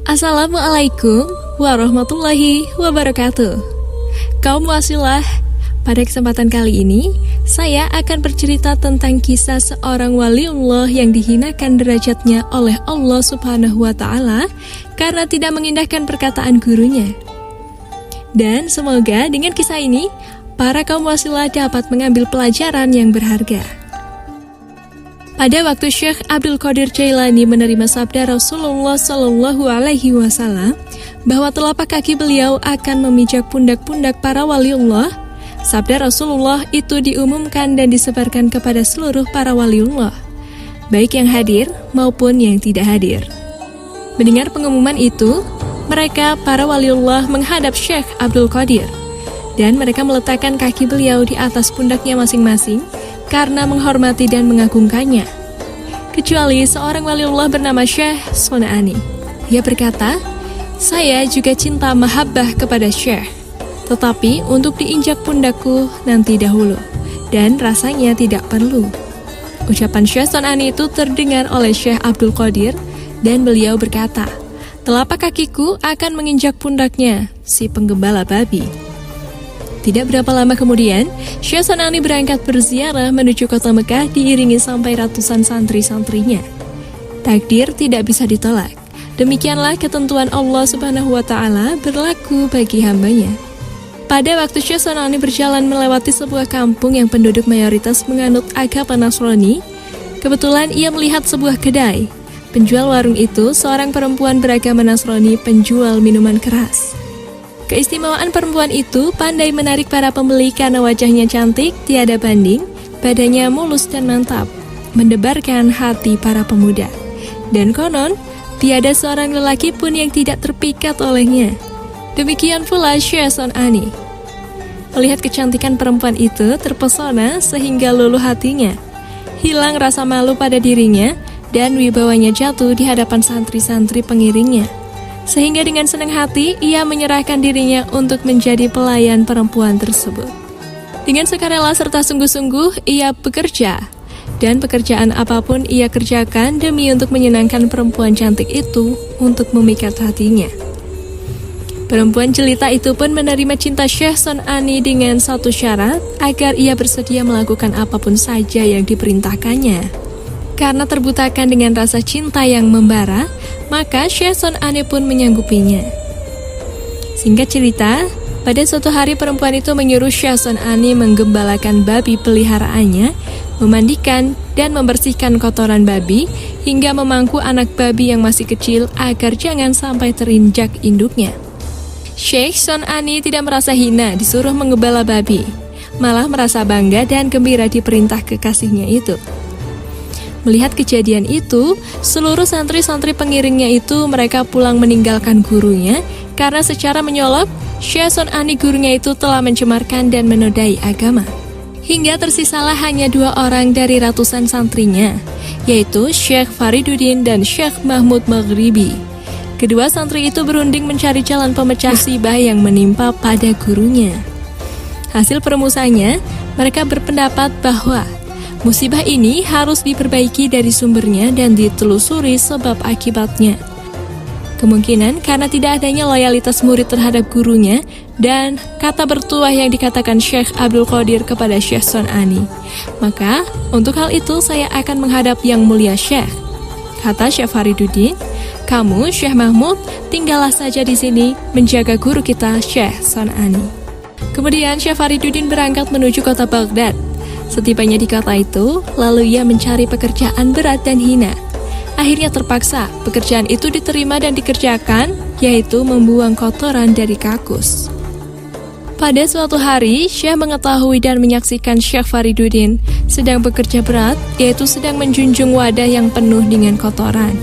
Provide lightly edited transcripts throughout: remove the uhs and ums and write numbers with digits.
Assalamualaikum warahmatullahi wabarakatuh. Kaum wasilah, pada kesempatan kali ini saya akan bercerita tentang kisah seorang waliullah yang dihinakan derajatnya oleh Allah Subhanahu wa Ta'ala karena tidak mengindahkan perkataan gurunya. Dan semoga dengan kisah ini para kaum wasilah dapat mengambil pelajaran yang berharga. Pada waktu Syekh Abdul Qadir Jailani menerima sabda Rasulullah Shallallahu Alaihi Wasallam bahwa telapak kaki beliau akan memijak pundak-pundak para waliullah, sabda Rasulullah itu diumumkan dan disebarkan kepada seluruh para waliullah, baik yang hadir maupun yang tidak hadir. Mendengar pengumuman itu, mereka para waliullah menghadap Syekh Abdul Qadir dan mereka meletakkan kaki beliau di atas pundaknya masing-masing karena menghormati dan mengagungkannya. Kecuali seorang waliullah bernama Syekh Son'ani. Ia berkata, "Saya juga cinta mahabbah kepada Syekh, tetapi untuk diinjak pundakku nanti dahulu, dan rasanya tidak perlu." Ucapan Syekh Son'ani itu terdengar oleh Syekh Abdul Qadir, dan beliau berkata, "Telapak kakiku akan menginjak pundaknya, si penggembala babi." Tidak berapa lama kemudian, Syekh Son'ani berangkat berziarah menuju kota Mekah diiringi sampai ratusan santri-santrinya. Takdir tidak bisa ditolak. Demikianlah ketentuan Allah Subhanahu wa Ta'ala berlaku bagi hambanya. Pada waktu Syekh Son'ani berjalan melewati sebuah kampung yang penduduk mayoritas menganut agama Nasrani, kebetulan ia melihat sebuah kedai. Penjual warung itu seorang perempuan beragama Nasrani penjual minuman keras. Keistimewaan perempuan itu pandai menarik para pembeli karena wajahnya cantik, tiada banding, badannya mulus dan mantap, mendebarkan hati para pemuda. Dan konon, tiada seorang lelaki pun yang tidak terpikat olehnya. Demikian pula Syekh Son'ani. Melihat kecantikan perempuan itu terpesona sehingga luluh hatinya. Hilang rasa malu pada dirinya dan wibawanya jatuh di hadapan santri-santri pengiringnya. Sehingga dengan senang hati, ia menyerahkan dirinya untuk menjadi pelayan perempuan tersebut. Dengan sukarela serta sungguh-sungguh, ia bekerja. Dan pekerjaan apapun ia kerjakan demi untuk menyenangkan perempuan cantik itu untuk memikat hatinya. Perempuan jelita itu pun menerima cinta Syekh Son'ani dengan satu syarat, agar ia bersedia melakukan apapun saja yang diperintahkannya. Karena terbutakan dengan rasa cinta yang membara, maka Syekh Son'ani pun menyanggupinya. Singkat cerita, pada suatu hari perempuan itu menyuruh Syekh Son'ani menggembalakan babi peliharaannya, memandikan dan membersihkan kotoran babi, hingga memangku anak babi yang masih kecil agar jangan sampai terinjak induknya. Syekh Son'ani tidak merasa hina disuruh menggembala babi, malah merasa bangga dan gembira diperintah kekasihnya itu. Melihat kejadian itu, seluruh santri-santri pengiringnya itu mereka pulang meninggalkan gurunya karena secara menyolok, Syekh Son'ani gurunya itu telah mencemarkan dan menodai agama. Hingga tersisalah hanya 2 orang dari ratusan santrinya, yaitu Syekh Fariduddin dan Syekh Mahmud Maghribi. Kedua santri itu berunding mencari jalan pemecah musibah yang menimpa pada gurunya. Hasil perumusannya, mereka berpendapat bahwa musibah ini harus diperbaiki dari sumbernya dan ditelusuri sebab akibatnya. Kemungkinan karena tidak adanya loyalitas murid terhadap gurunya dan kata bertuah yang dikatakan Syekh Abdul Qadir kepada Syekh Son'ani. Maka, untuk hal itu saya akan menghadap yang mulia Syekh. Kata Syekh Fariduddin, "Kamu, Syekh Mahmud, tinggallah saja di sini menjaga guru kita Syekh Son'ani." Kemudian Syekh Fariduddin berangkat menuju kota Baghdad. Setibanya di kota itu, lalu ia mencari pekerjaan berat dan hina. Akhirnya terpaksa, pekerjaan itu diterima dan dikerjakan, yaitu membuang kotoran dari kakus. Pada suatu hari, Syekh mengetahui dan menyaksikan Syekh Fariduddin sedang bekerja berat, yaitu sedang menjunjung wadah yang penuh dengan kotoran.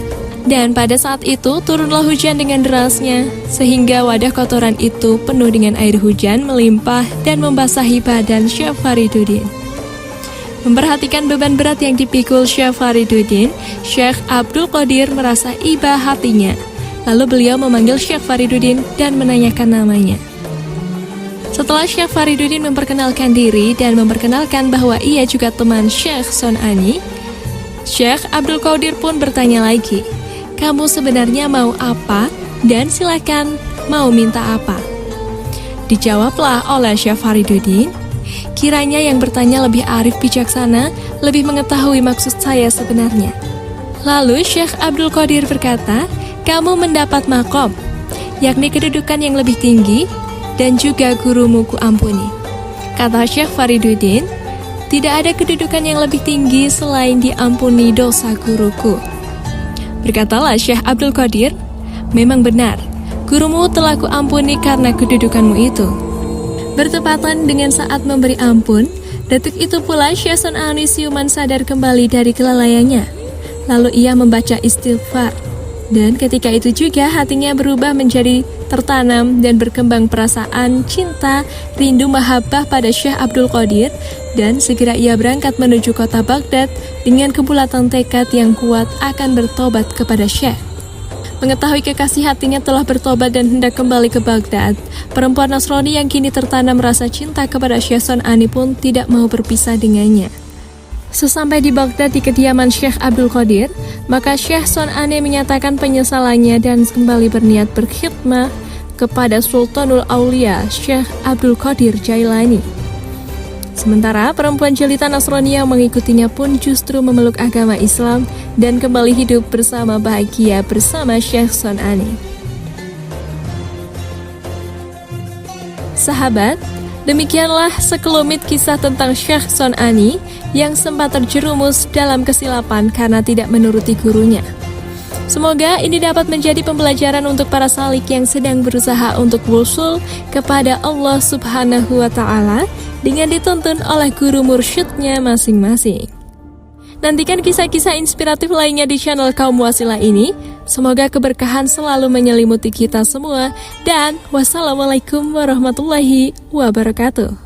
Dan pada saat itu, turunlah hujan dengan derasnya, sehingga wadah kotoran itu penuh dengan air hujan melimpah dan membasahi badan Syekh Fariduddin. Memperhatikan beban berat yang dipikul Syekh Fariduddin, Syekh Abdul Qadir merasa iba hatinya. Lalu beliau memanggil Syekh Fariduddin dan menanyakan namanya. Setelah Syekh Fariduddin memperkenalkan diri dan memperkenalkan bahwa ia juga teman Syekh Son'ani, Syekh Abdul Qadir pun bertanya lagi, "Kamu sebenarnya mau apa Dan silakan, mau minta apa? Dijawablah oleh Syekh Fariduddin, kiranya yang bertanya lebih arif bijaksana, lebih mengetahui maksud saya sebenarnya. Lalu Syekh Abdul Qadir berkata, kamu mendapat makom, yakni kedudukan yang lebih tinggi, dan juga gurumu ku ampuni. Kata Syekh Fariduddin, tidak ada kedudukan yang lebih tinggi selain diampuni dosa guruku. Berkatalah Syekh Abdul Qadir, memang benar, gurumu telah ku ampuni karena kedudukanmu itu. Bertepatan dengan saat memberi ampun, detik itu pula Syekh Son'ani siuman sadar kembali dari kelalaiannya. Lalu ia membaca istighfar. Dan ketika itu juga hatinya berubah menjadi tertanam dan berkembang perasaan cinta, rindu mahabbah pada Syekh Abdul Qadir, dan segera ia berangkat menuju kota Baghdad dengan kebulatan tekad yang kuat akan bertobat kepada Syekh. Mengetahui kekasih hatinya telah bertobat dan hendak kembali ke Baghdad, perempuan Nasrani yang kini tertanam rasa cinta kepada Syekh Son'ani pun tidak mau berpisah dengannya. Sesampai di Baghdad di kediaman Syekh Abdul Qadir, maka Syekh Son'ani menyatakan penyesalannya dan kembali berniat berkhidmah kepada Sultanul Aulia Syekh Abdul Qadir Jailani. Sementara perempuan jelita Nasrani yang mengikutinya pun justru memeluk agama Islam dan kembali hidup bersama bahagia bersama Syekh Son'ani. Sahabat, demikianlah sekelumit kisah tentang Syekh Son'ani yang sempat terjerumus dalam kesilapan karena tidak menuruti gurunya. Semoga ini dapat menjadi pembelajaran untuk para salik yang sedang berusaha untuk wusul kepada Allah Subhanahu wa Ta'ala dengan dituntun oleh guru mursyidnya masing-masing. Nantikan kisah-kisah inspiratif lainnya di channel Kaum Wasilah ini. Semoga keberkahan selalu menyelimuti kita semua. Dan wassalamualaikum warahmatullahi wabarakatuh.